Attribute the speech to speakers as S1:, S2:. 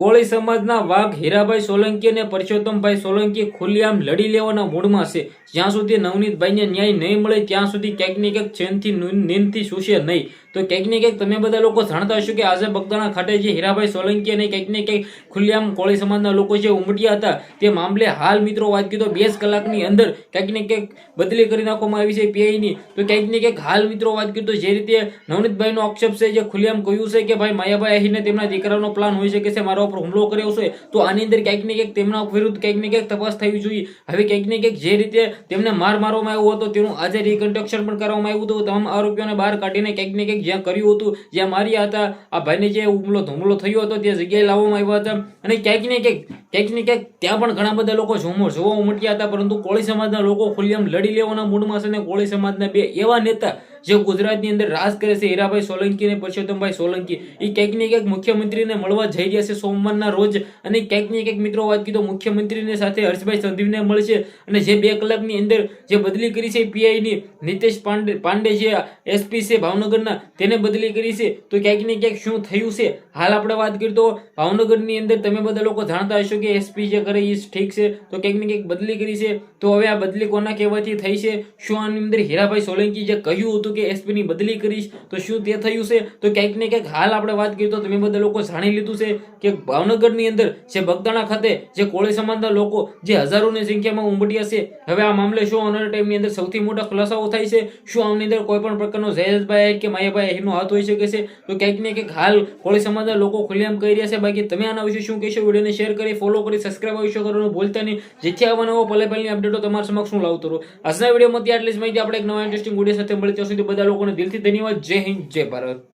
S1: કોળી સમાજના વાઘ હીરાભાઈ સોલંકી અને પરસોત્તમભાઈ સોલંકી ખુલ્લેઆમ લડી લેવાના મૂડમાં છે. જ્યાં સુધી નવનીતભાઈને ન્યાય નહીં મળે ત્યાં સુધી ક્યાંક ને ક્યાંક ચેનથી નીંદથી છૂશે નહીં. તો ક્યાંક ને ક્યાંક તમે બધા લોકો જાણતા હશો કે આજે બગદાણા ખાતે જે હીરાભાઈ સોલંકી અને ક્યાંક ને ક્યાંક ખુલ્લેઆમ કોળી સમાજના લોકો જે ઉમટ્યા હતા તે મામલે હાલ મિત્રો વાત કીધો 2 કલાકની અંદર ક્યાંક ને ક્યાંક બદલી કરી નાખવામાં આવી છે પીઆઈની. તો ક્યાંક ને ક્યાંક હાલ મિત્રો વાત કીધો જે રીતે નવનીતભાઈનો આક્ષેપ છે, જે ખુલ્લેઆમ કહ્યું છે કે ભાઈ માયાભાઈ આહીને તેમના દીકરાનો પ્લાન હોઈ શકે છે મારા ઉપર હુમલો કર્યો છે, તો આની અંદર ક્યાંક ને ક્યાંક તેમના વિરુદ્ધ ક્યાંક ને ક્યાંક તપાસ થવી જોઈએ. હવે ક્યાંક ને ક્યાંક જે રીતે તેમને મારવામાં આવ્યો હતો તેનું આજે રિકન્સ્ટ્રક્શન પણ કરવામાં આવ્યું હતું. તમામ આરોપીઓને બહાર કાઢીને ક્યાંક ને ક્યાંક જ્યાં કર્યું હતું, જ્યાં માર્યા હતા, આ ભાઈને જે હુમલો થયો હતો તે જગ્યાએ લાવવામાં આવ્યા હતા. અને ક્યાંક ને ક્યાંક ત્યાં પણ ઘણા બધા લોકો જોવા ઉમટ્યા હતા. પરંતુ કોળી સમાજના લોકો ખુલ્લેઆમ લડી લેવાના મૂડમાં છે. અને કોળી સમાજના 2 એવા નેતા જે ગુજરાતની અંદર રાજ કરે છે, હીરાભાઈ સોલંકી અને પરસોત્તમભાઈ સોલંકી, એ ક્યાંક ને ક્યાંક મુખ્યમંત્રીને મળવા જઈ રહ્યા છે સોમવારના રોજ. અને ક્યાંક ને ક્યાંક મિત્રો વાત કીધો મુખ્યમંત્રીની સાથે હર્ષભાઈ સંઘવીને મળશે. અને જે 2 કલાકની અંદર જે બદલી કરી છે પીઆઈની, નિતેશ પાંડે જે એસપી છે ભાવનગરના, તેને બદલી કરી છે. તો ક્યાંક ને ક્યાંક શું થયું છે હાલ આપણે વાત કરીએ તો ભાવનગરની અંદર તમે બધા લોકો જાણતા હશો કે એસપી જે કરે એ ઠીક છે, તો ક્યાંક ને ક્યાંક બદલી કરી છે. તો હવે આ બદલી કોના કહેવાથી થઈ છે? શું આની અંદર હીરાભાઈ સોલંકી જે કહ્યું હતું કે એસપી ની બદલી કરીશ, તો શું તે થયું છે? તો ક્યાંક ને ક્યાંક હાલ આપણે વાત કરીએ તો તમે બધા લોકો જાણી લીધું છે કે ભાવનગરની અંદર જે બગદાણા ખાતે જે કોળી સમાજના લોકો જે હજારોની સંખ્યામાં ઉમટ્યા છે, હવે આ મામલે શું આવનારા ટાઈમની અંદર સૌથી મોટા ખુલાસાઓ થાય છે? શું આની અંદર કોઈ પણ પ્રકારનો જયેશભાઈ કે માયાભાઈ એનો હાથ હોઈ શકે છે? તો ક્યાંક ને ક્યાંક હાલ કોળી સમાજના લોકો ખુલ્લેઆમ કહી રહ્યા છે. બાકી તમે આના વિશે શું કહેશો? વિડીયોને શેર કરી, ફોલો કરી, સબસ્ક્રાઇબ વિશે કરવાનું ભૂલતા નહીં, જેથી આવા નવા પલે-પલની અપડેટો તમારા સમક્ષ હું લાવતો રહું. આજના વિડીયોમાં આટલી જ માહિતી. આપણે એક નવા ઇન્ટરેસ્ટિંગ વિડીયો સાથે મળીએ ત્યાં સુધી બધા લોકોને દિલથી ધન્યવાદ. જય હિન્દ, જય ભારત.